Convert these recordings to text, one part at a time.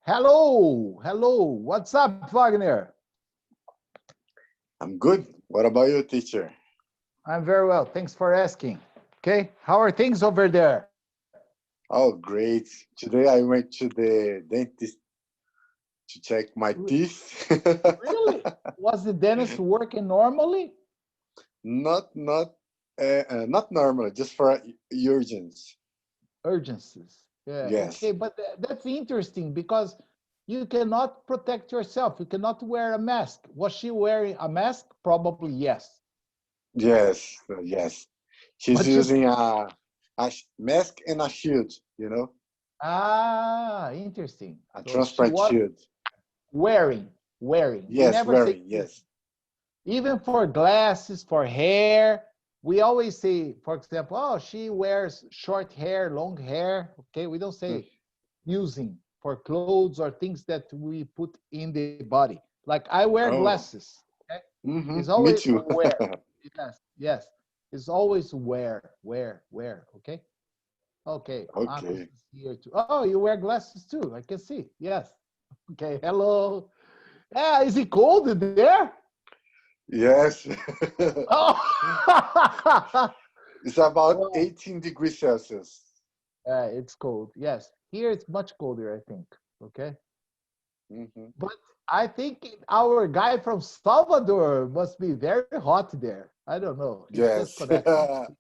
Hello, hello. What's up, Wagner? I'm good. What about you, teacher? I'm very well. Thanks for asking. Okay, how are things over there? Oh, great. Today I went to the dentist to check my teeth. Really? Was the dentist working normally? Not not normal, just for urgence. Urgencies. Yeah, okay, Yes. but that's interesting because you cannot protect yourself. You cannot wear a mask. Was she wearing a mask? Probably yes. Yes. She's But she's using a mask and a shield, interesting. a So she transparent was shield. wearing. We Yes, never say wearing, using. yes. Even for glasses, for hair, we always say, for example, oh, she wears short hair, long hair. Okay, we don't say using for clothes or things that we put in the body. Like I wear Oh, glasses. Okay, it's me always too. wear. Yes, yes. It's always wear. Okay, okay. Marcos Okay. is here too. Oh, you wear glasses too. I can see. Yes. Okay. Hello. Yeah, is it cold there? Yes. Oh, It's about well, 18 degrees Celsius. it's cold. Yes, here it's much colder, I think. Okay, Hmm. but I think our guy from Salvador must be very hot there. I don't know. He's just Yes. connecting.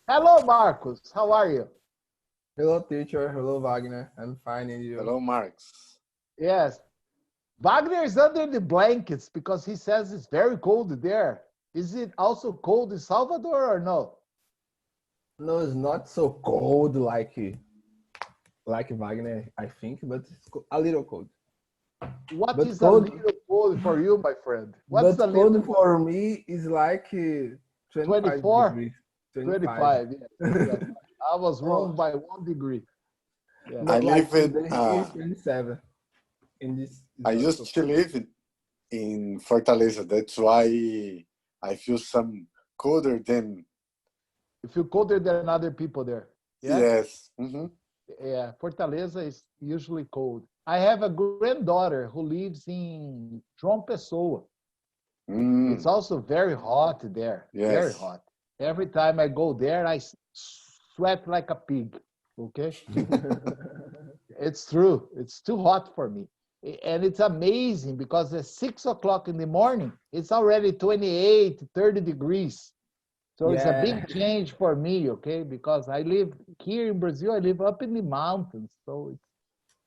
Hello, Marcos. How are you? Hello, teacher. Hello, Wagner. I'm fine, and you? Hello, Marx. Yes, Wagner is under the blankets because he says it's very cold there. Is it also cold in Salvador or no? No, it's not so cold like Wagner, I think, but it's a little cold. What But is a cold, little cold for you, my friend? What's a but little cold cold? for me is like 25 24? degrees. 25. 25, yes, yes. I was Oh, wrong by 1 degree. Yeah. I but like live in, today is 27. In this is I not so used to cold. live in Fortaleza. That's why I feel some colder than, You feel colder than other people there. Yes? yes. Yeah. Fortaleza is usually cold. I have a granddaughter who lives in João Pessoa. It's Mm, also very hot there. Very yes. hot. Every time I go there, I sweat like a pig. Okay? It's true. It's too hot for me. And it's amazing because at 6 o'clock in the morning, it's already 28, 30 degrees. So it's a Yeah, big change for me, okay? Because I live here in Brazil, I live up in the mountains. So it's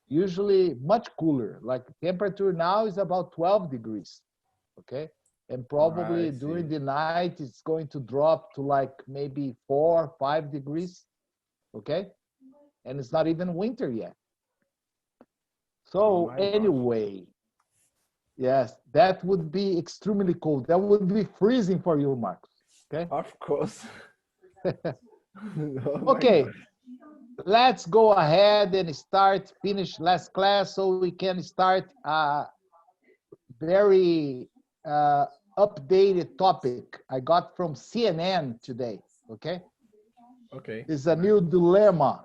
usually much cooler. Like temperature now is about 12 degrees, okay? And I probably during see. the night, it's going to drop to like maybe 4, 5 degrees, okay? And it's not even winter yet. Oh So my gosh. anyway, yes, that would be extremely cold. That would be freezing for you, Marcos. Okay. Of course. Oh my Okay, gosh. let's go ahead and start, finish last class so we can start a very updated topic I got from CNN today. Okay. Okay. It's a new dilemma.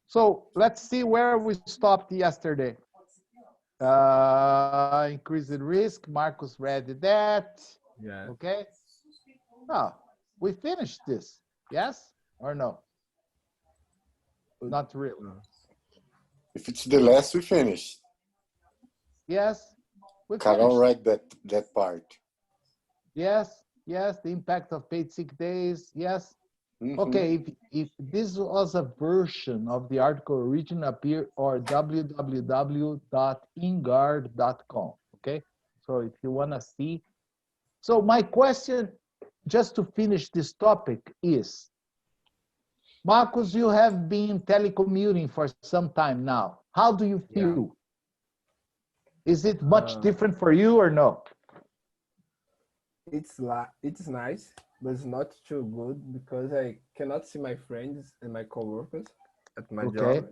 So let's see where we stopped yesterday. Increased risk. Marcus read that. Yeah. Okay. Oh, we finished this. Yes or no? Not really. Uh, If it's the last, we finish. Yes, we Carol finished. read that part. Yes, yes, the impact of paid sick days. Yes. Hmm. Okay, if this was a version of the article originally appear or www.ingard.com. Okay, so if you want to see. So my question, just to finish this topic, is Marcus, you have been telecommuting for some time now. How do you yeah. feel? Is it much Uh, different for you or no? it's nice, but it's not too good because I cannot see my friends and my coworkers at my Okay. job,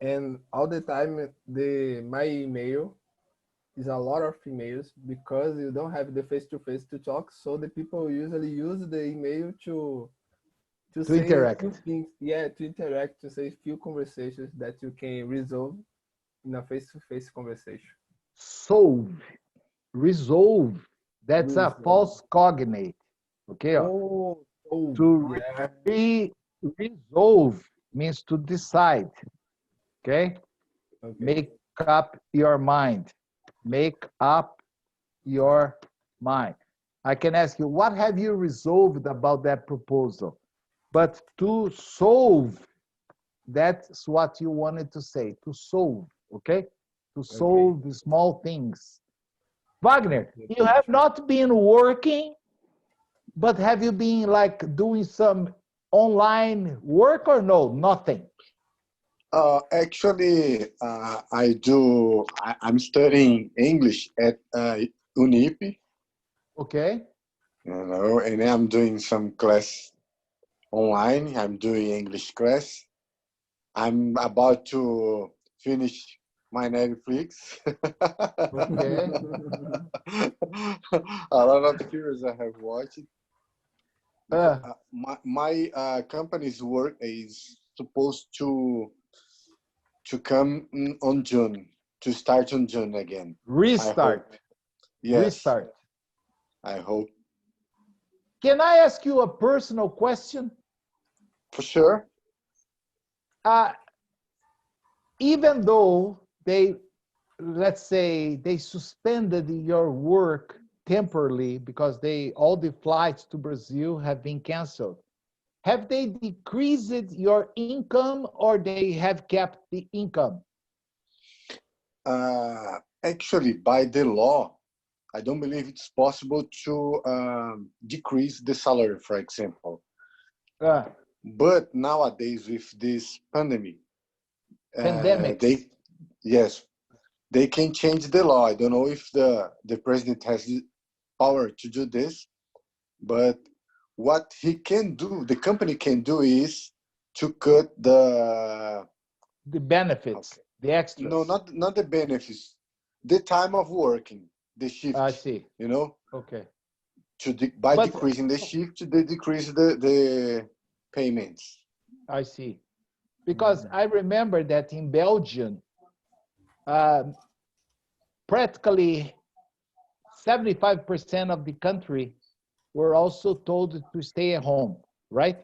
and all the time the my email is a lot of emails because you don't have the face to face to talk. So the people usually use the email to To say a few interact. things. Yeah, to interact, to say few conversations that you can resolve in a face-to-face conversation. Solve, resolve. That's a Resolve. false cognate. Okay, ó. Oh, oh, To yeah. resolve means to decide. Okay, Okay. make up your mind. Make up your mind. I can ask you, what have you resolved about that proposal? But to solve, that's what you wanted to say, to solve, okay? To Okay. solve the small things. Wagner, Okay. you have not been working, but have you been like doing some online work or no? Nothing. Actually, I do. I'm studying English at Unip, Okay. and I'm doing some class online. I'm doing English class. I'm about to finish my Netflix. Okay. A lot of series I have watched because Uh, my company's work is supposed to come on June, to start on June again. I restart. hope. Yes, Restart. I hope. Can I ask you a personal question? For sure. Uh, even though they, let's say, they suspended your work temporarily because they all the flights to Brazil have been canceled, have they decreased your income or they have kept the income? Actually, by the law, I don't believe it's possible to decrease the salary, for example. Uh, But nowadays, with this pandemic, Pandemics. they yes, they can change the law. I don't know if the president has the power to do this, but what he can do, the company can do, is to cut the The benefits, okay, the no, extras. not the benefits, the time of working, the I shift. see. You know, Okay. by But decreasing the shift, they decrease the payments. I see. Because I remember that in Belgium, um, practically 75% of the country were also told to stay at home, right?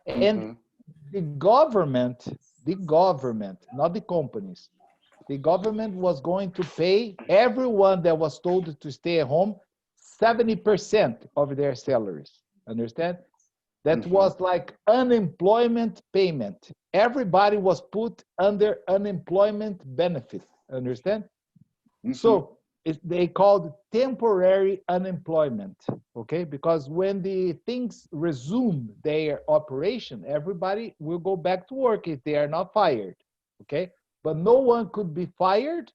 And Hmm. the government, not the companies, the government was going to pay everyone that was told to stay at home 70% of their salaries. Understand? That Hmm. was like unemployment payment. Everybody was put under unemployment benefit. Understand? Hmm. So they called temporary unemployment, okay? Because when the things resume their operation, everybody will go back to work if they are not fired, okay? But no one could be fired,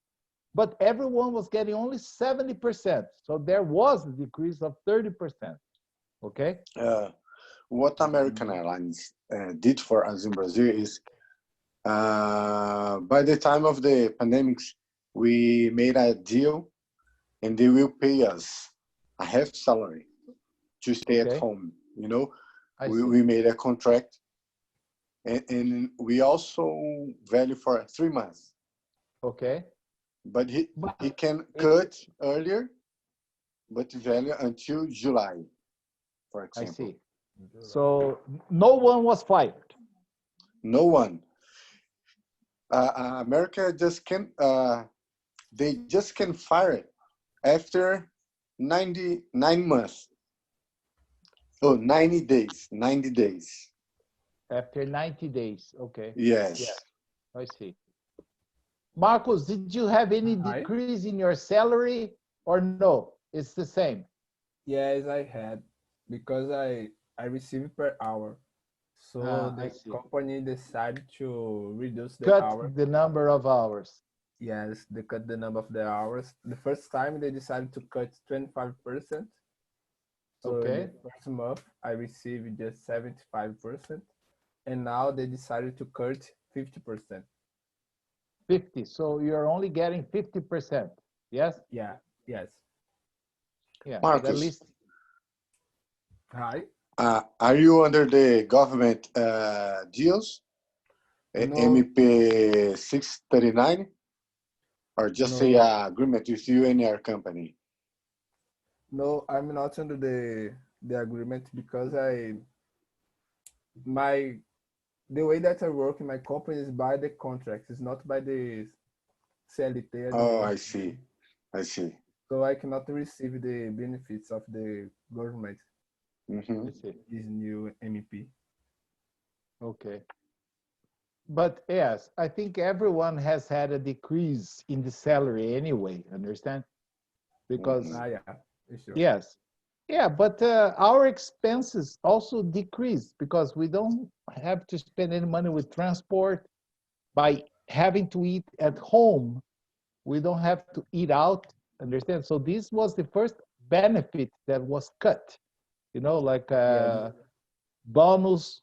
but everyone was getting only 70%. So there was a decrease of 30%, okay? Uh, what American Airlines did for us in Brazil is, by the time of the pandemics, we made a deal, and they will pay us a half salary to stay at Okay, home. You know, I see. we made a contract, and we also value for 3 months, Okay, but he but can it, cut earlier, but value until July, for I example. see. So no one was fired. No one. America just can. They just can fire it after 99 months. Oh, 90 days. 90 days. After 90 days. Okay. Yeah, Yes. I see. Marcos, did you have any Hi. decrease in your salary or no? It's the same. Yes, I had because I received per hour. So I the see. company decided to reduce the Cut hour. the number of hours. Yes, they cut the number of the hours. The first time they decided to cut 25%. So in the Okay. first month I received just 75%. And now they decided to cut 50%. 50. So you're only getting 50%. Yes? Yeah, yes. Yeah. At Marcus, least Hi. Are you under the government deals, No, MP 639, or just a no, agreement with you and your company? no. I'm not under the agreement because my the way that I work in my company is by the contract. It's not by the CLT Oh, anymore. I see. I see. So I cannot receive the benefits of the government. Hmm. I see. This new MEP. Okay. But yes, I think everyone has had a decrease in the salary anyway, understand? Hmm. Because, Ah, yeah, it's sure. yes, yeah, but our expenses also decrease because we don't have to spend any money with transport. By having to eat at home, we don't have to eat out, understand? So this was the first benefit that was cut, like Yeah, bonus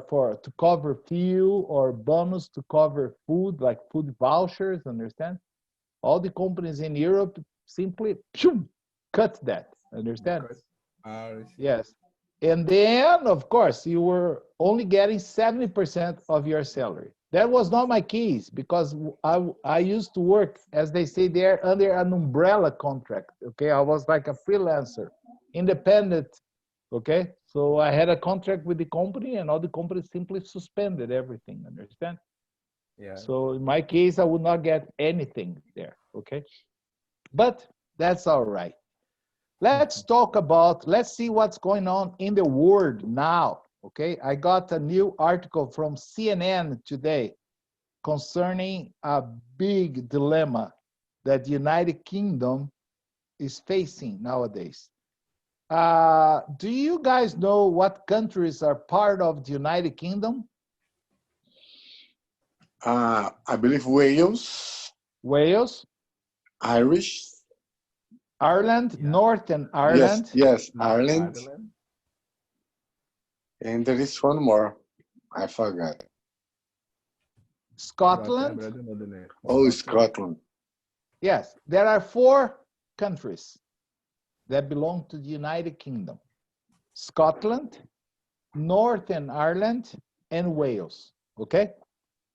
for to cover fuel or bonus to cover food, like food vouchers, understand? All the companies in Europe simply cut that, understand? because I see. Yes. And then, of course, you were only getting 70% of your salary. That was not my case because I used to work, as they say there, under an umbrella contract. Okay. I was like a freelancer, independent. Okay. So I had a contract with the company, and all the companies simply suspended everything. Understand? Yeah. So in my case, I would not get anything there. Okay. But that's all right. Let's see what's going on in the world now. Okay, I got a new article from CNN today concerning a big dilemma that the United Kingdom is facing nowadays. Do you guys know what countries are part of the United Kingdom? I believe Wales, Wales, Irish. Ireland, Yeah. Northern Yes, Ireland, yes, North Ireland. Ireland. And there is one more. I forgot. Northern Scotland. Ireland, I don't know the name. Oh, Scotland. Scotland. Yes, there are four countries that belong to the United Kingdom: Scotland, Northern Ireland, and Wales. Okay?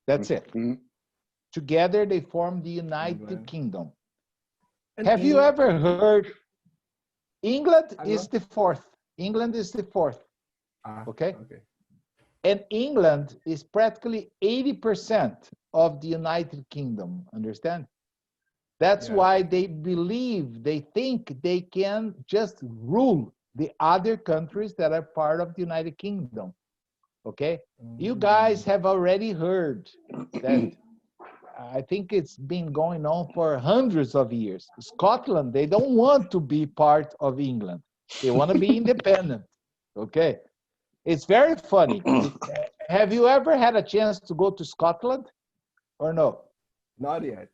That's it. Mhm. Together they form the United England. Kingdom. And Have you England. ever heard England I is know. the fourth? England is the fourth. Ah, Okay? okay. And England is practically 80% of the United Kingdom. Understand? That's Yeah. why they think they can just rule the other countries that are part of the United Kingdom. Okay? You Mm. guys have already heard that. I think it's been going on for hundreds of years. Scotland, they don't want to be part of England. They want to be independent. Okay? It's very funny. Have you ever had a chance to go to Scotland or no? Not yet.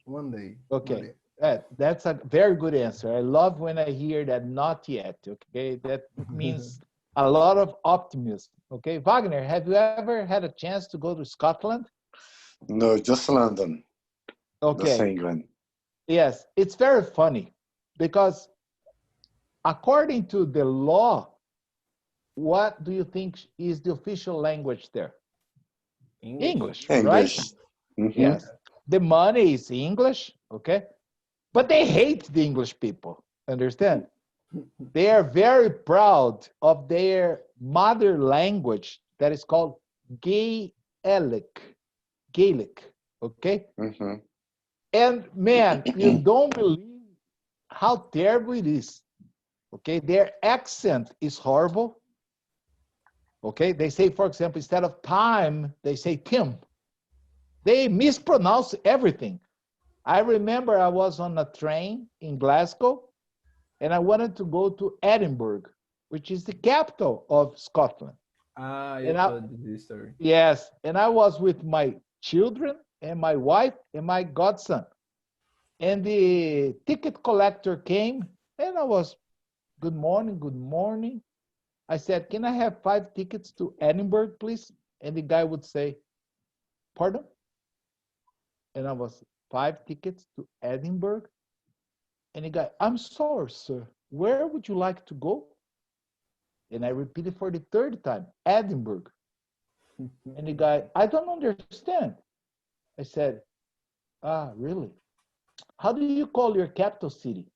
One day. Not Okay. yet. That's a very good answer. I love when I hear that not yet. Okay. That means a lot of optimism. Okay. Wagner, have you ever had a chance to go to Scotland? No, just London, just Okay. England. Yes. It's very funny because according to the law, what do you think is the official language there? English. English, right? English. Hmm. Yes. The money is English. Okay. But they hate the English people. Understand? They are very proud of their mother language that is called Gaelic. Gaelic. Okay? Hmm. And man, you don't believe how terrible it is. Okay? Their accent is horrible. Okay? They say, for example, instead of time, they say Tim. They mispronounce everything. I remember I was on a train in Glasgow and I wanted to go to Edinburgh, which is the capital of Scotland. Ah, you And I, told this story. yes, and I was with my children and my wife and my godson. And the ticket collector came and I was, good morning, good morning. I said, can I have 5 tickets to Edinburgh, please? And the guy would say, pardon? And I was, 5 tickets to Edinburgh? And the guy, I'm sorry, sir. Where would you like to go? And I repeated for the third time, Edinburgh. And the guy, I don't understand. I said, ah, really? How do you call your capital city?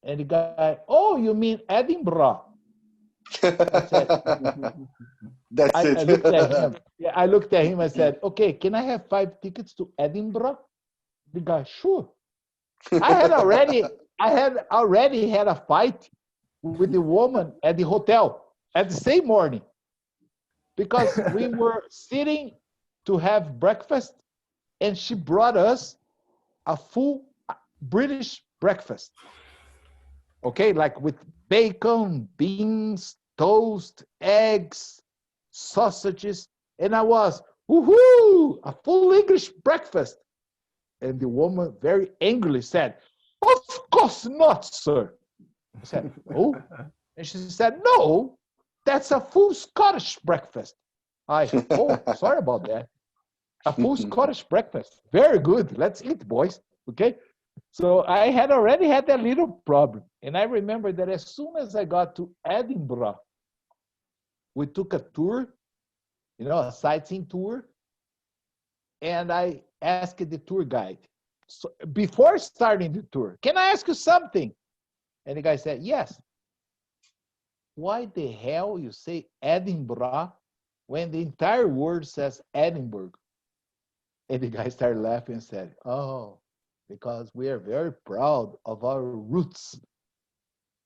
And the guy, oh, you mean Edinburgh? I said, That's I it. looked at him. Yeah, I looked at him. I said, okay, can I have 5 tickets to Edinburgh? The guy, sure. I had already had a fight with the woman at the hotel at the same morning because we were sitting to have breakfast and she brought us a full British breakfast. Okay, like with bacon, beans, toast, eggs, sausages. And I was, woohoo, a full English breakfast. And the woman very angrily said, of course not, sir. I said, oh. And she said, no, that's a full Scottish breakfast. Oh, sorry about that. A full Scottish breakfast. Very good. Let's eat, boys. Okay. So I had already had that little problem. And I remember that as soon as I got to Edinburgh, we took a tour, a sightseeing tour. And I asked the tour guide, so before starting the tour, can I ask you something? And the guy said, yes. Why the hell you say Edinburgh when the entire word says Edinburgh? And the guy started laughing and said, oh, because we are very proud of our roots.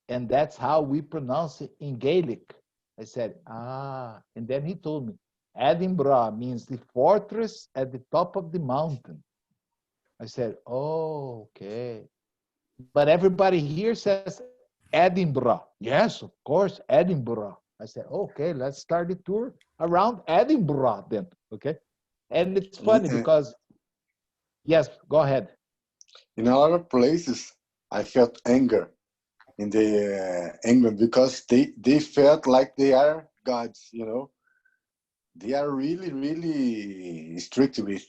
And that's how we pronounce it in Gaelic. I said, ah. And then he told me, Edinburgh means the fortress at the top of the mountain. I said, oh, okay. But everybody here says Edinburgh. Yes, of course, Edinburgh. I said, okay, let's start the tour around Edinburgh then. Okay. And it's funny because, yes, go ahead. In a lot of places, I felt anger in the England because they felt like they are gods, They are really, really strict with.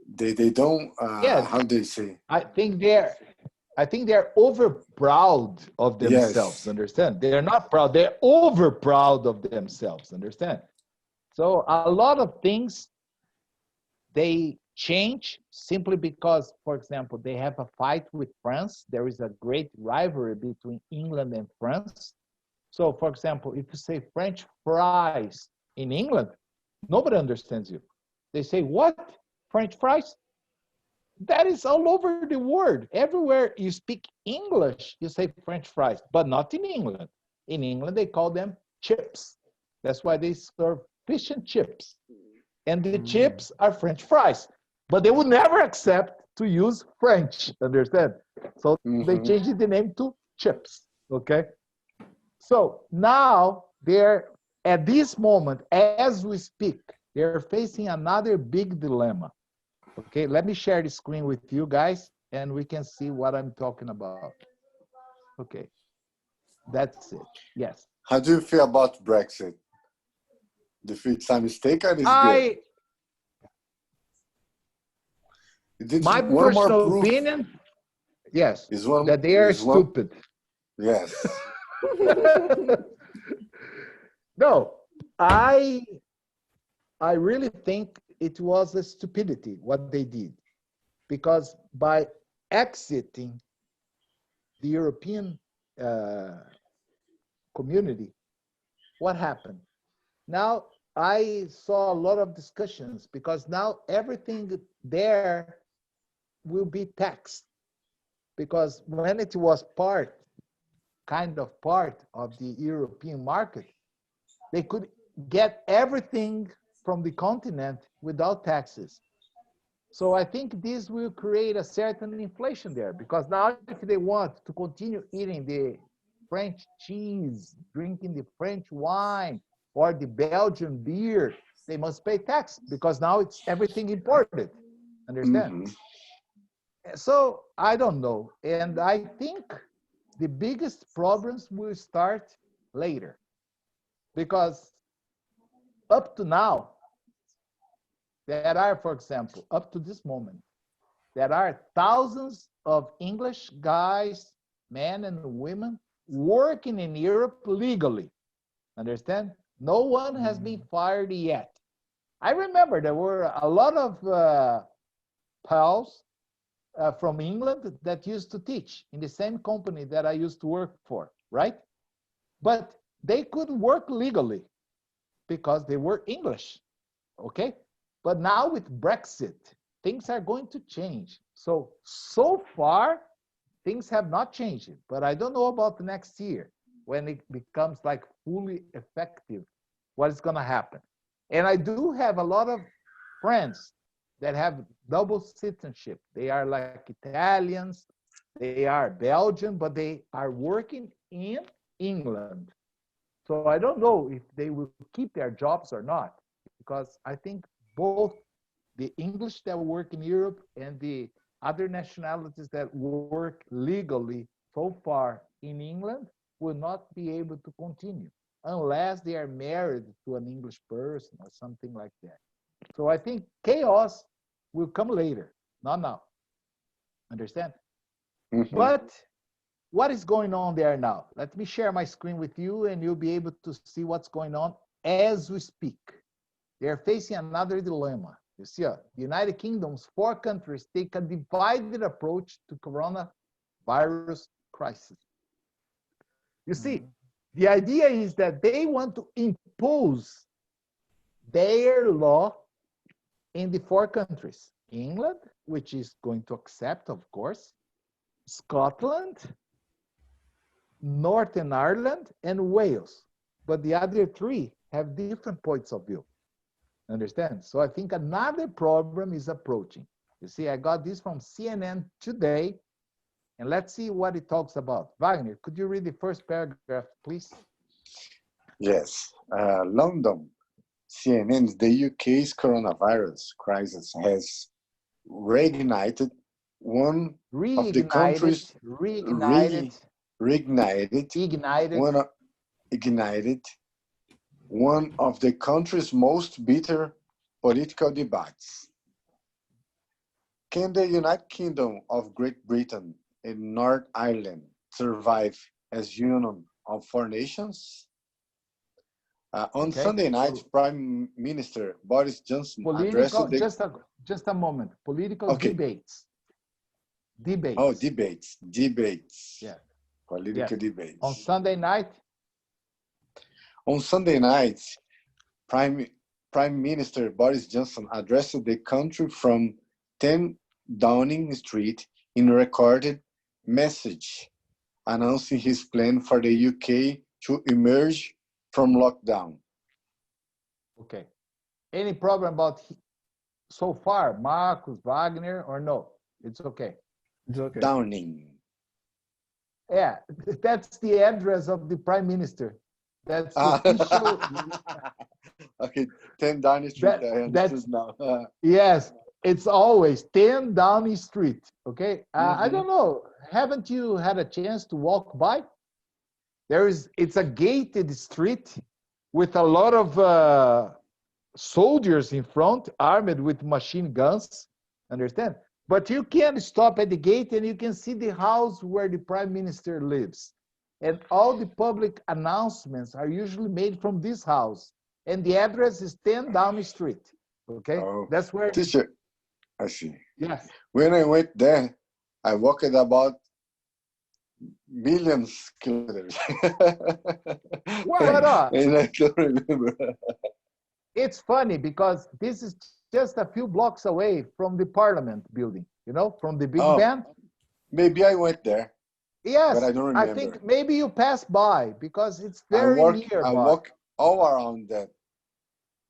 They don't, Yeah, how they say? I think they're over proud of themselves. Yes. Understand? They're not proud. They're over proud of themselves. Understand? So a lot of things they change simply because, for example, they have a fight with France. There is a great rivalry between England and France. So, for example, if you say French fries in England, nobody understands you. They say, what? French fries? That is all over the world. Everywhere you speak English, you say French fries, but not in England. In England, they call them chips. That's why they serve fish and chips. And the chips are French fries. But they would never accept to use French, understand? So they changed the name to chips, okay? So now they're, at this moment, as we speak, they're facing another big dilemma. Okay, let me share the screen with you guys and we can see what I'm talking about. Okay, that's it. Yes. How do you feel about Brexit? Do you feel it's a mistake or is good? My one more personal proof opinion, yes, is one that they are is one stupid. yes. No, I really think it was a stupidity what they did, because by exiting the European community, what happened? Now I saw a lot of discussions because now everything there will be taxed, because when it was kind of part of the European market, they could get everything from the continent without taxes. So I think this will create a certain inflation there, because now if they want to continue eating the French cheese, drinking the French wine, or the Belgian beer, they must pay tax because now it's everything imported. Understand? So I don't know. And I think the biggest problems will start later, because up to now, there are, for example, up to this moment, there are thousands of English guys, men and women, working in Europe legally. Understand? No one has been fired yet. I remember there were a lot of pals from England that used to teach in the same company that I used to work for, right? But they couldn't work legally because they were English, okay? But now with Brexit, things are going to change. So far, things have not changed, but I don't know about the next year when it becomes like fully effective, what is going to happen. And I do have a lot of friends that have double citizenship. They are like Italians, they are Belgian, but they are working in England. So I don't know if they will keep their jobs or not, because I think both the English that work in Europe and the other nationalities that work legally so far in England will not be able to continue unless they are married to an English person or something like that. So I think chaos will come later, not now. Understand? Mhm. But what is going on there now? Let me share my screen with you and you'll be able to see what's going on as we speak. They're facing another dilemma. You see, the United Kingdom's 4 countries take a divided approach to coronavirus crisis. You see, the idea is that they want to impose their law in the 4 countries. England, which is going to accept, of course, Scotland, Northern Ireland, and Wales. But the other 3 have different points of view. Understand? So I think another problem is approaching. You see, I got this from CNN today, and let's see what it talks about. Wagner, could you read the first paragraph, please? Yes. London, CNN's the UK's coronavirus crisis has reignited one of the Reignited, country's reignited, reignited ignited. one ignited one of the country's most bitter political debates. Can the United Kingdom of Great Britain and North Ireland survive as union of 4 nations? On Okay. Sunday night, Prime Minister Boris Johnson addressed Political, the just a moment. Political okay. debates. Oh, Debates. debates, Yeah. political Yes. On debates. Sunday night. On Sunday night, Prime Minister Boris Johnson addressed the country from 10 Downing Street in a recorded message, announcing his plan for the UK to emerge from lockdown. Okay. Any problem about so far, Marcus, Wagner, or no? It's okay. It's okay. Downing. Yeah, that's the address of the prime minister. That's the Ah, official. okay, 10 Downing Street. I understood That's now. yes. It's always 10 Downing Street. Okay. I Mhm. don't know. Haven't you had a chance to walk by? It's a gated street with a lot of soldiers in front, armed with machine guns. Understand? But you can stop at the gate and you can see the house where the prime minister lives. And all the public announcements are usually made from this house. And the address is 10 Downing Street. Okay? Oh, That's where, teacher, I see. yes. When I went there, I walked about millions kilometers. But And I don't remember. it's funny because this is just a few blocks away from the parliament building, from the Big Oh, Ben. maybe I went there, but I Yes, don't I remember. think maybe you passed by because it's very I nearby. walk all around that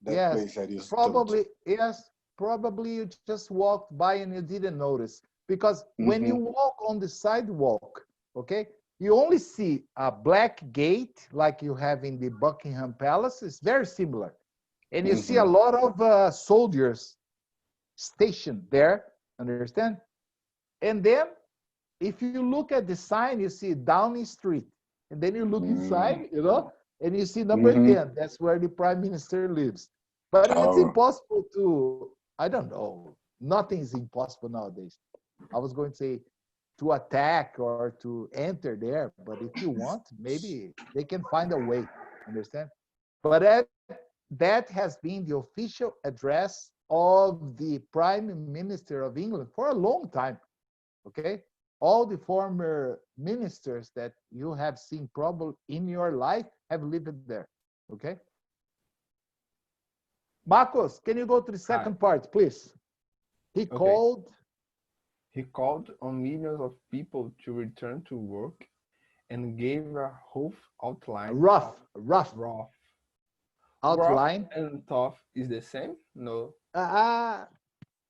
Yes, place I just told you. probably, yes, probably you just walked by and you didn't notice. Because when you Mm-hmm. walk on the sidewalk, okay, you only see a black gate like you have in the Buckingham Palace. It's very similar. And you see a Mm-hmm. lot of soldiers stationed there, understand? And then if you look at the sign, you see Downing Street. And then you look inside, and you see number Mm-hmm. 10. That's where the prime minister lives. But it's Oh, impossible to, I don't know, nothing is impossible nowadays. I was going to say to attack or to enter there, but if you want, maybe they can find a way. Understand? But that has been the official address of the Prime Minister of England for a long time. Okay? All the former ministers that you have seen probably in your life have lived there. Okay? Marcos, can you go to the Hi. second part, please? He Okay. called He called on millions of people to return to work and gave a a outline of rough rough. Rough outline. and tough is the same? No. Uh,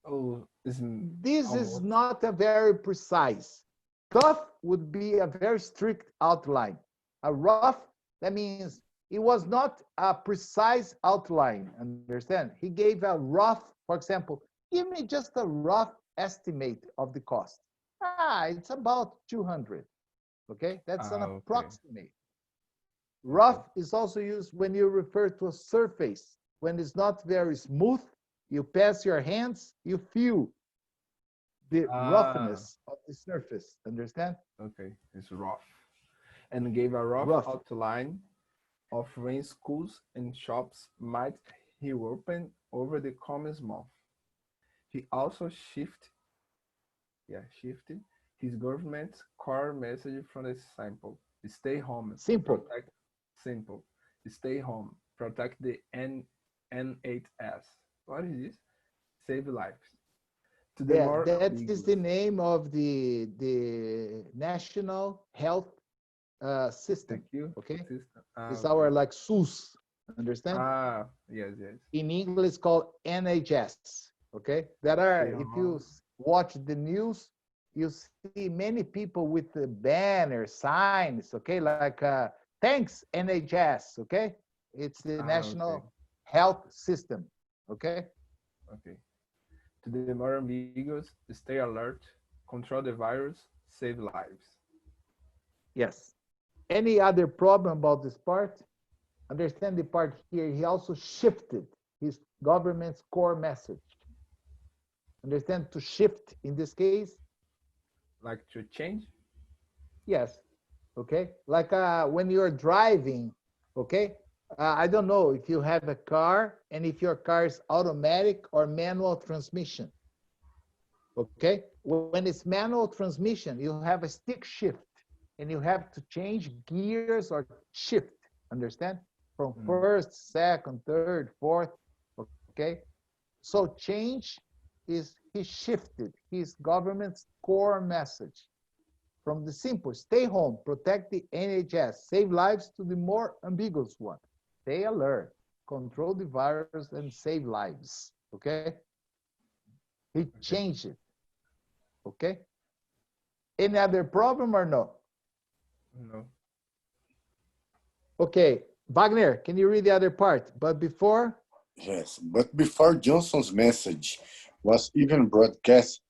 Oh, it's this is almost. not a very precise. Tough would be a very strict outline. A rough, that means it was not a precise outline. Understand? He gave a rough, for example, give me just a rough estimate of the cost. It's about 200. Okay, that's an Okay. approximate. Okay. Rough is also used when you refer to a surface. When it's not very smooth, you pass your hands, you feel the Ah, roughness of the surface. Understand? okay. It's rough. And gave a rough Rough. outline of when schools and shops might reopen over the coming month. He also shifted his government's core message from the stay home, Simple. protect simple, stay home, protect the NHS. What is this? Save lives. To the Yeah, more that is ambiguous. the name of the national health system. Thank you. Okay, System. Ah, it's okay. our like SUS. Understand? Ah, yes, yes. In English, it's called NHS. Okay, there are. Stay If you home. watch the news, you see many people with the banner signs. Okay, like thanks NHS. Okay, it's the Ah, okay. national health system. Okay. Okay. To the more ambiguous, stay alert, control the virus, save lives. Yes. Any other problem about this part? Understand the part here. He also shifted his government's core message. Understand to shift in this case? Like to change? Yes. Okay. Like when you're driving, okay? I don't know if you have a car and if your car is automatic or manual transmission. Okay. When it's manual transmission, you have a stick shift and you have to change gears or shift. Understand? From Mm, first, second, third, fourth. Okay. So change is he shifted his government's core message from the simple stay home, protect the NHS, save lives to the more ambiguous one. Stay alert, control the virus, and save lives. Okay? He okay. changed it. Okay? Any other problem or no? No. Okay. Wagner, can you read the other part? But before, Yes, but before Johnson's message was even broadcast,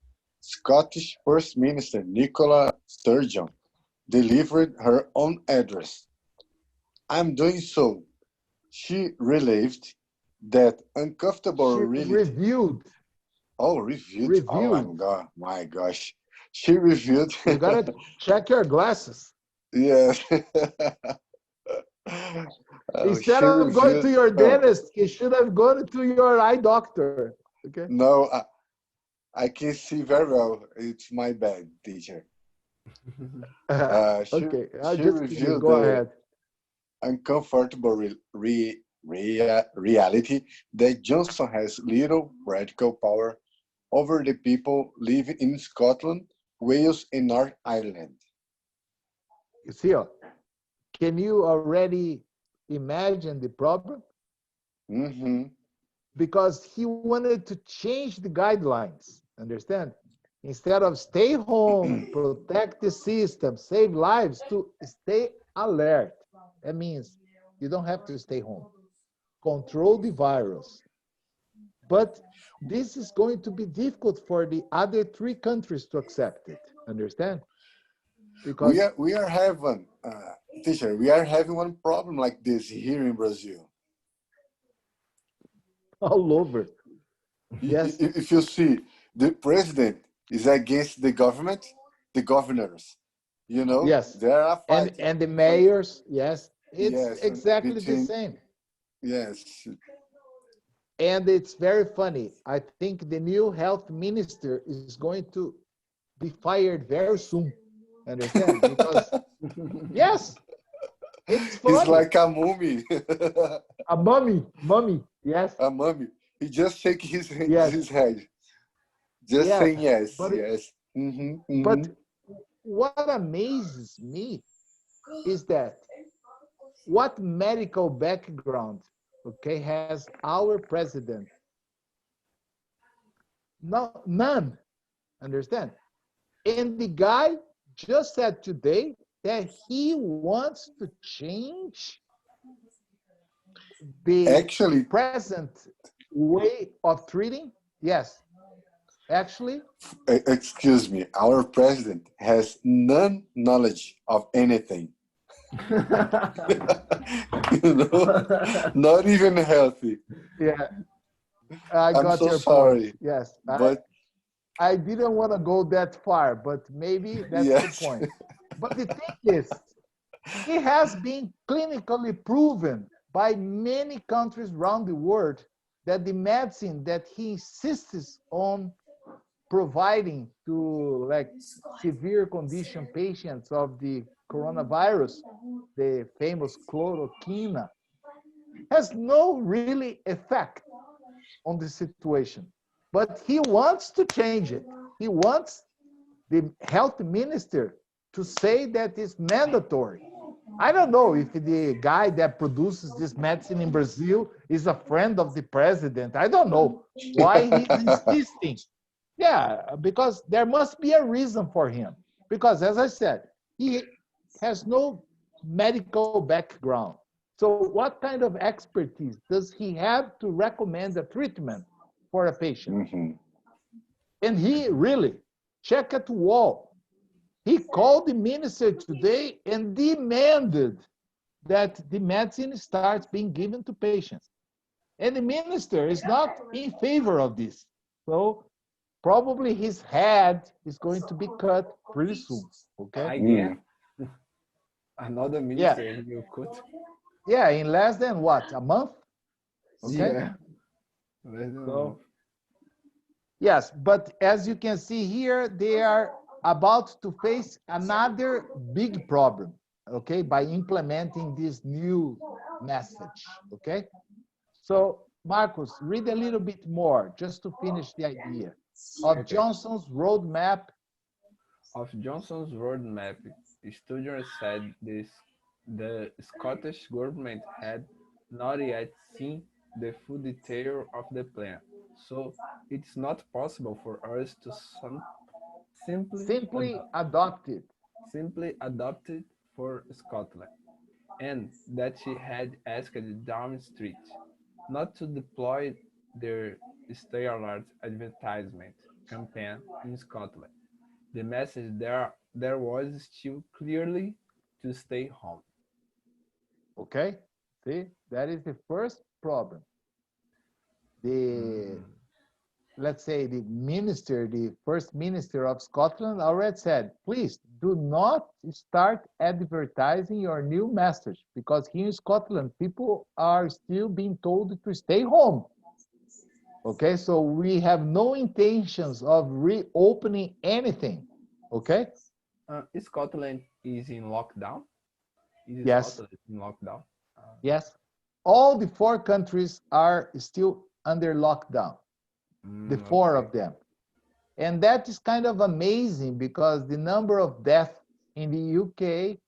Scottish First Minister Nicola Sturgeon delivered her own address. I'm doing so. She relieved that uncomfortable she reality. Oh, reviewed. Oh my reviewed. god, my gosh. She reviewed. You gotta check your glasses. Yes. Instead She of going to reviewed. your dentist, you should have gone to your eye doctor. Okay. No, I can see very well. It's my bad, teacher. Uh, she Okay, I'm she just kidding. reviewed Go the ahead. uncomfortable reality that Johnson has little practical power over the people living in Scotland, Wales, and North Ireland. You see, can you already imagine the problem? Mm-hmm. Because he wanted to change the guidelines. Understand? Instead of stay home, protect the system, save lives, to stay alert. That means you don't have to stay home. Control the virus. But this is going to be difficult for the other three countries to accept it. Understand? We Because are we are having teacher. We are having one problem like this here in Brazil. all over. Yes, If you see, the president is against the government, the governors. yes. They are And fighting. the So mayors, yes, it's yes, exactly the between same. Yes. And it's very funny. I think the new health minister is going to be fired very soon. Understand? Because yes, it's He's funny. like a mummy. A mummy. Yes, A mummy. He just shake yes, his head, just yes. saying yes, But yes. but what amazes me is that what medical background, okay, has our president? No, none. Understand? And the guy just said today that he wants to change the Actually, present way of treating. Yes, actually, excuse me, our president has none knowledge of anything. You know, not even healthy. yeah, I I'm got so your point. sorry, Yes, but I didn't want to go that far, but maybe that's the yes. point. But the thing is, it has been clinically proven by many countries around the world that the medicine that he insists on providing to like severe condition patients of the coronavirus, the famous chloroquine, has no really effect on the situation. But he wants to change it. He wants the health minister to say that it's mandatory. I don't know if the guy that produces this medicine in Brazil is a friend of the president. I don't know why he's insisting. Yeah, because there must be a reason for him. Because, as I said, he has no medical background. So, what kind of expertise does he have to recommend a treatment for a patient? Mhm. And he really checked at the wall. He called the minister today and demanded that the medicine starts being given to patients. And the minister is not in favor of this. So probably his head is going to be cut pretty soon. Okay. Again, Mm. another Yeah. minister you could. Yeah. In less than what? A month? Okay. Yeah. Less than a month. So, yes. But as you can see here, they are about to face another big problem. Okay. By implementing this new message. Okay. So, Marcus, read a little bit more just to finish the idea of Okay. Johnson's roadmap. Of Johnson's roadmap, students said the Scottish government had not yet seen the full detail of the plan, so it's not possible for us to simply Simply adopt it. simply adopt it for Scotland, and that she had asked Downing Street not to deploy their Stay Alert advertisement campaign in Scotland. The message there was still clearly to stay home. Okay? See, that is the first problem. The Mm. let's say the minister, the first minister of Scotland already said, please do not start advertising your new message because here in Scotland, people are still being told to stay home. Okay, so we have no intentions of reopening anything. Okay, Scotland is in lockdown. Is yes, Scotland in lockdown? yes. All the four countries are still under lockdown, the four Okay. of them. And that is kind of amazing because the number of deaths in the UK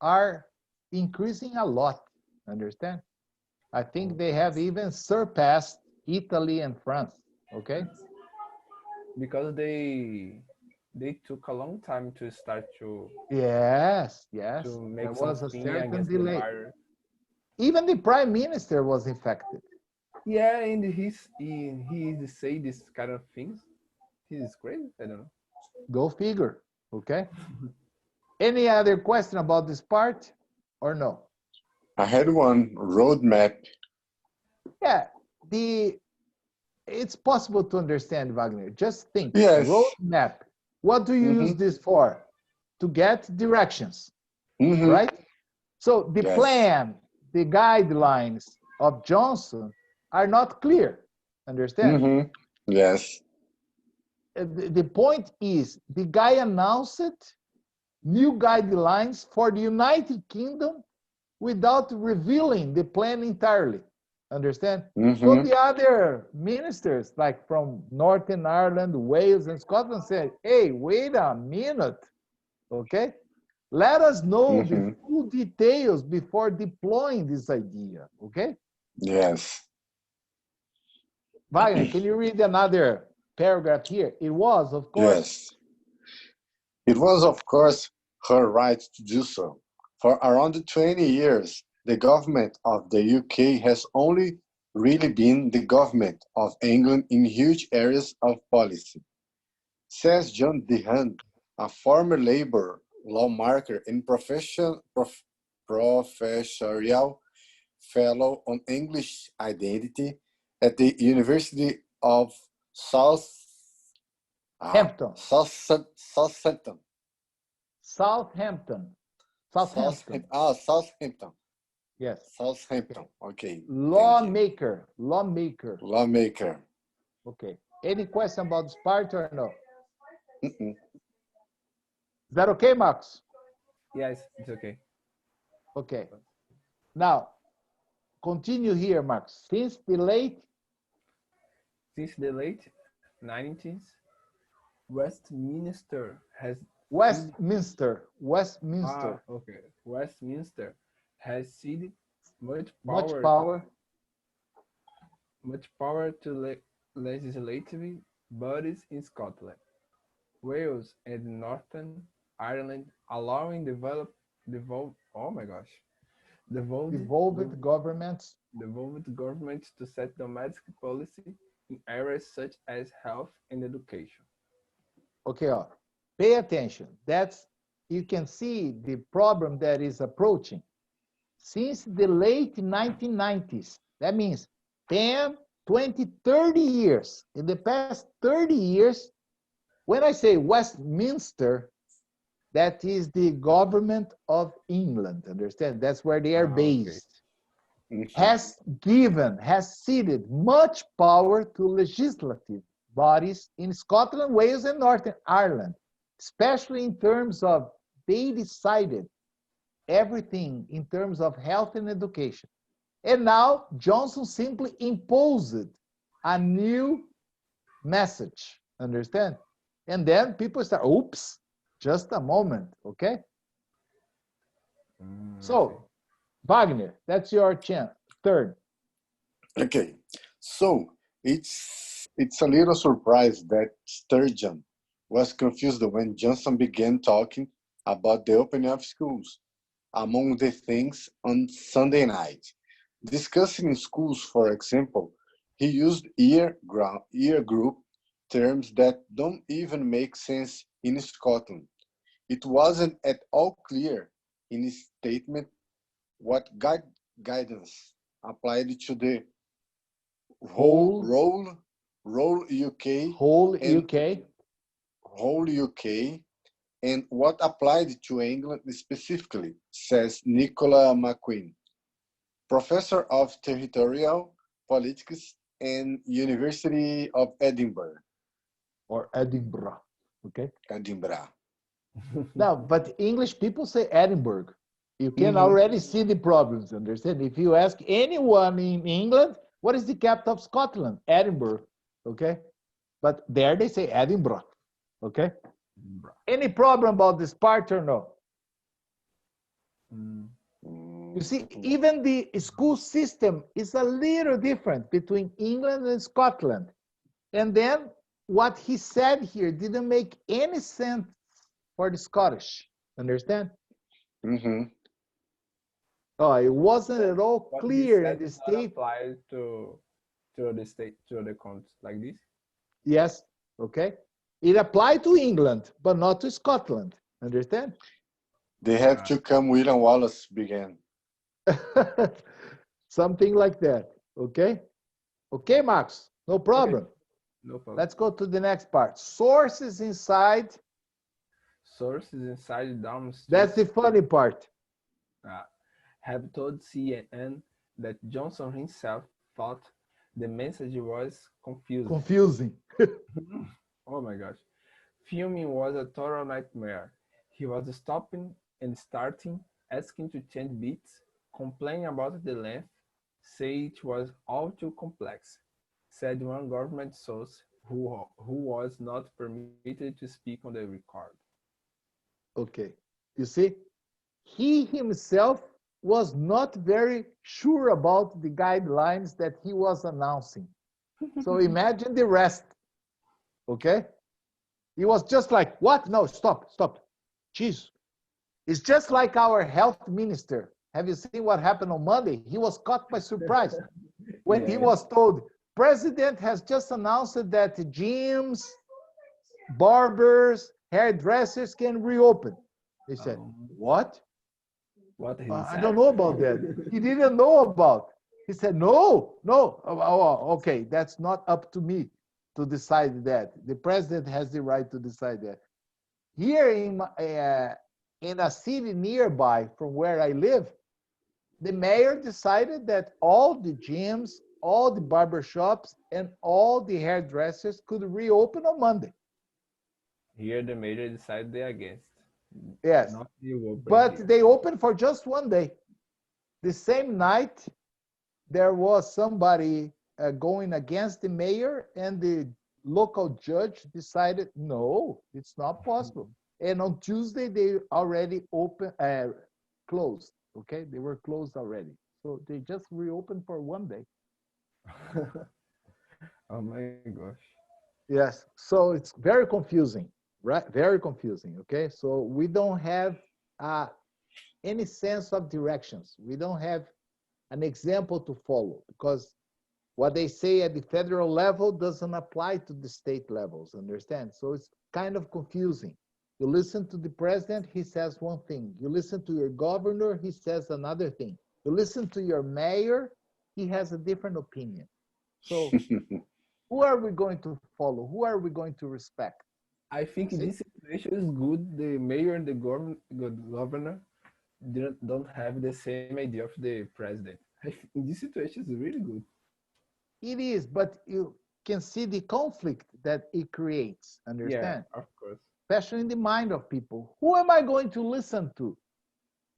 are increasing a lot. Understand? I think they Okay. have even surpassed Italy and France. Okay? Because they took a long time to start Yes, yes. to There make was a something certain against the delay. virus. Even the prime minister was infected. Yeah, and he say this kind of things. He's crazy. I don't know. Go figure. Okay? Any other question about this part or no? I had one roadmap. Yeah, the it's possible to understand, Wagner. Just think, Yes. roadmap. What do you use Mm-hmm. this for? To get directions, Mm-hmm. right? So the Yes. plan, the guidelines, of Johnson are not clear. Understand? Mm-hmm. Yes. The point is, the guy announced new guidelines for the United Kingdom without revealing the plan entirely. Understand? So Mm-hmm. the other ministers, like from Northern Ireland, Wales, and Scotland, said, hey, wait a minute, okay? Let us know the Mm-hmm. full details before deploying this idea, okay? Yes. Wagner, can you read another paragraph here? It was, of course, Yes. It was, of course, her right to do so. For around 20 years, the government of the UK has only really been the government of England in huge areas of policy, says John Dehan, a former Labour lawmaker and professorial fellow on English identity at the University of South, Hampton, Southampton. Southampton, Southampton, Southampton. yes. Southampton. Okay. Okay, thank you. Lawmaker. Lawmaker. Okay. Any question about Sparta or no? Mm-mm. Is that okay, Max? Yes, it's okay. Okay. Now, continue here, Max. Since the late 90s, Westminster has ceded, Westminster, Westminster has ceded much much power power. to legislative bodies in Scotland, Wales, and Northern Ireland, allowing oh my gosh, devolved, Devolved governments. devolved governments to set domestic policy in areas such as health and education. Okay, pay attention. You can see the problem that is approaching. Since the late 1990s, that means 10, 20, 30 years. In the past 30 years, when I say Westminster, that is the government of England, understand? That's where they are Okay. based. Mhm. Has ceded much power to legislative bodies in Scotland, Wales, and Northern Ireland, especially in terms of they decided everything in terms of health and education. And now Johnson simply imposed a new message, understand? And then people start, oops, just a moment, okay? Okay. So, Wagner, that's your chance. Third. Okay, so it's a little surprise that Sturgeon was confused when Johnson began talking about the opening of schools, among the things on Sunday night. Discussing schools, for example, he used year group terms that don't even make sense in Scotland. It wasn't at all clear in his statement what guidance applied to the whole Whole, role UK whole and UK. whole UK and what applied to England specifically, says Nicola McQueen, professor of territorial politics and University of Edinburgh. Or Edinburgh, okay? Edinburgh. Now, but English people say Edinburgh. You can Mm-hmm. already see the problems, understand? If you ask anyone in England, what is the capital of Scotland? Edinburgh, okay? But there they say Edinburgh, okay? Any problem about this part or no? Mm. You see, Mm-hmm. even the school system is a little different between England and Scotland. And then what he said here didn't make any sense for the Scottish, understand? Mm-hmm. Oh, it wasn't at all What he clear said in the not state. apply to the state to the countries like this. Yes, okay. It applied to England, but not to Scotland. Understand? They have to come William Wallace began. Something like that. Okay. Okay, Max. No Okay, problem. no problem. Let's go to the next part. Sources inside. Sources inside Down That's Street the funny part. have told CNN that Johnson himself thought the message was confusing. Confusing. Oh my gosh. Filming was a total nightmare. He was stopping and starting, asking to change beats, complaining about the length, say it was all too complex, said one government source who was not permitted to speak on the record. Okay. You see, he himself was not very sure about the guidelines that he was announcing. So imagine the rest. Okay. He was just like, what? No, stop, stop. Jeez. It's just like our health minister. Have you seen what happened on Monday? He was caught by surprise when he Yeah. was told, President has just announced that gyms, barbers, hairdressers can reopen. He said, Um, what? what he I said? don't know about that. He didn't know about. He said, no, no. Okay, that's not up to me to decide that. The president has the right to decide that. Here in a city nearby from where I live, the mayor decided that all the gyms, all the barber shops, and all the hairdressers could reopen on Monday. Here the mayor decided against. Yes, Not you open but here. they opened for just one day. The same night, there was somebody going against the mayor, and the local judge decided, no, it's not possible. And on Tuesday, they already closed. Okay, they were closed already. So they just reopened for one day. Oh my gosh. Yes. So it's very confusing, right? Very confusing. Okay. So we don't have uh, any sense of directions. We don't have an example to follow because what they say at the federal level doesn't apply to the state levels, understand? So it's kind of confusing. You listen to the president, he says one thing. You listen to your governor, he says another thing. You listen to your mayor, he has a different opinion. So who are we going to follow? Who are we going to respect? I think See? this situation is good. The mayor and the governor don't have the same idea of the president. In this situation is really good. It is, but you can see the conflict that it creates, Yeah, understand? of course. Especially in the mind of people. Who am I going to listen to?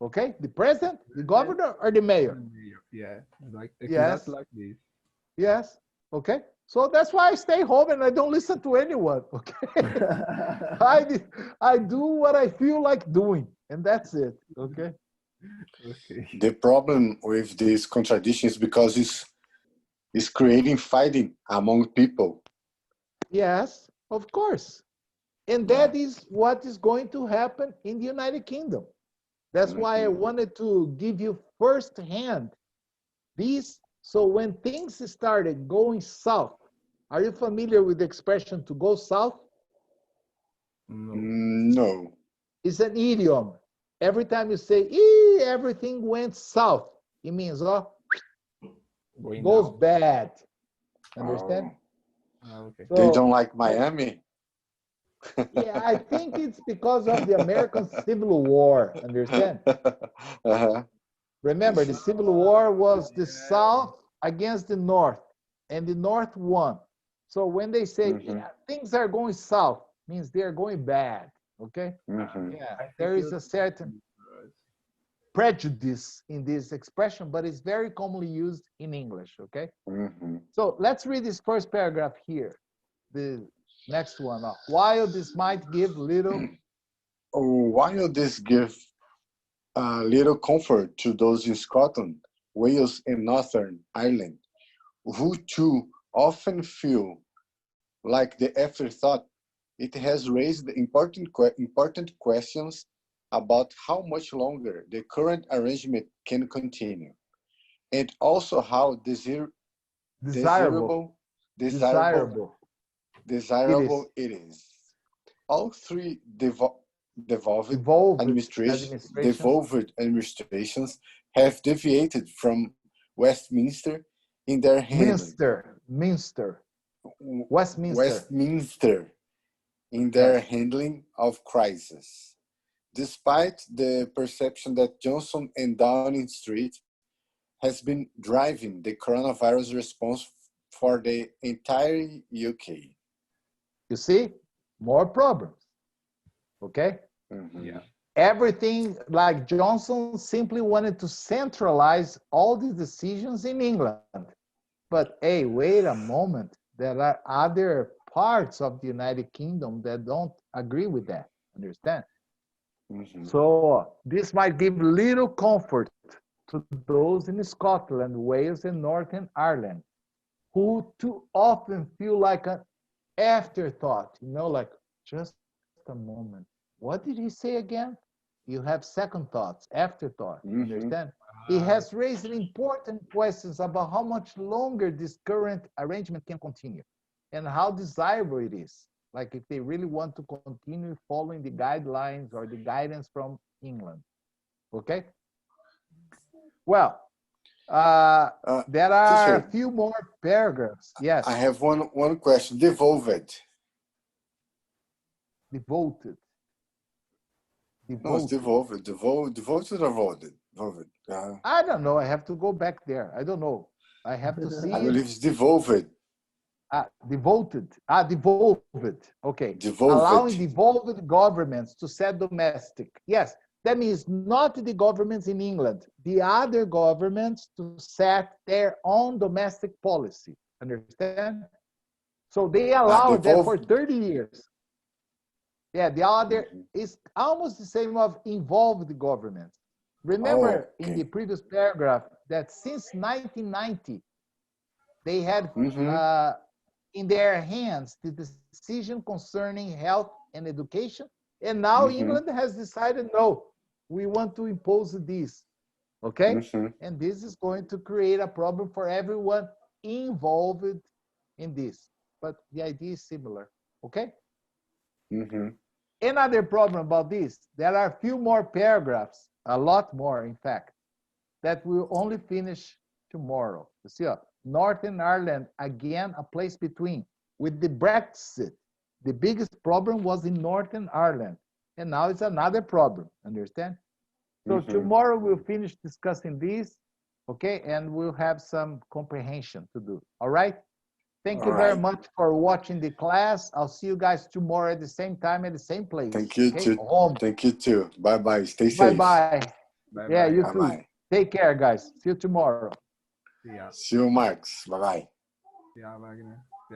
Okay, the president, the President governor, or the or the mayor? mayor. Yeah, like exactly Yes, like this. yes. Okay, so that's why I stay home and I don't listen to anyone. Okay, I I do what I feel like doing, and that's it. Okay. Okay. The problem with this contradiction is because it's creating fighting among people. Yes, of course, and Yeah. that is what is going to happen in the United Kingdom. That's why I Mhm. wanted to give you firsthand this. So when things started going south, are you familiar with the expression to go south? No. No. It's an idiom. Every time you say, everything went south, it means, oh, Going goes down? bad. Understand? Oh, Okay. they So, don't like Miami. yeah, I think it's because of the American Civil War. Understand? Uh-huh. Remember, the Civil War was the South against the North, and the North won. So when they say Mhm. things are going south, means they are going bad. Okay? Mhm. Yeah, I think there is you a certain prejudice in this expression, but it's very commonly used in English. Okay? Mhm. So let's read this first paragraph here. The next one. While this might give little, While this gives little comfort to those in Scotland, Wales, and Northern Ireland, who too often feel like the afterthought, it has raised important questions about how much longer the current arrangement can continue, and also how desirable, desirable, desirable, desirable it is. desirable it is. All three Evolved administrations, devolved administrations have deviated from Westminster in their handling. Minster, Westminster. Westminster in their Yes. handling of crisis. Despite the perception that Johnson and Downing Street has been driving the coronavirus response for the entire UK. You see, more problems. Okay? Mhm. Yeah. Everything like Johnson simply wanted to centralize all these decisions in England. But hey, wait a moment. There are other parts of the United Kingdom that don't agree with that. Understand? Mhm. So this might give little comfort to those in Scotland, Wales, and Northern Ireland who too often feel like an afterthought, like just a moment. What did he say again? You have second thoughts, afterthought, Mhm. understand? He has raised important questions about how much longer this current arrangement can continue and how desirable it is. Like if they really want to continue following the guidelines or the guidance from England. Okay? Well, there are a Teacher, few more paragraphs. I Yes, have one question. Devolved. devoted, No, it's devoted. devolved. Devoted or voted? Voted. I don't know. I have to go back there. I don't know. I have to I see it. believe it's devolved. Devoted. Devolved. Okay. Allowing Devolved. devolved governments to set domestic. Yes, that means not the governments in England, the other governments to set their own domestic policy. Understand? So they allowed that for Devolved. 30 years. Yeah, the other Mhm. is almost the same of involved governments. Oh, Remember in the okay. previous paragraph that since 1990, they had Mm-hmm. in their hands the decision concerning health and education. And now Mm-hmm. England has decided, no, we want to impose this. Okay? Mm-hmm. And this is going to create a problem for everyone involved in this. But the idea is similar. Okay? Mm-hmm. Another problem about this, there are a few more paragraphs, a lot more, in fact, that will only finish tomorrow. You see, Northern Ireland, again, a place between. With the Brexit, the biggest problem was in Northern Ireland, and now it's another problem, understand? So Mm-hmm. tomorrow we'll finish discussing this, okay, and we'll have some comprehension to do, all right? Thank All you very right. much for watching the class. I'll see you guys tomorrow at the same time at the same place. Thank you Okay? too. Home. Thank you too. Bye bye. Stay safe. Bye-bye. Bye Yeah, bye, you Bye guys. too. bye. Take care, guys. See you tomorrow. See ya. See you, Max. Bye bye. See ya, Wagner. See ya.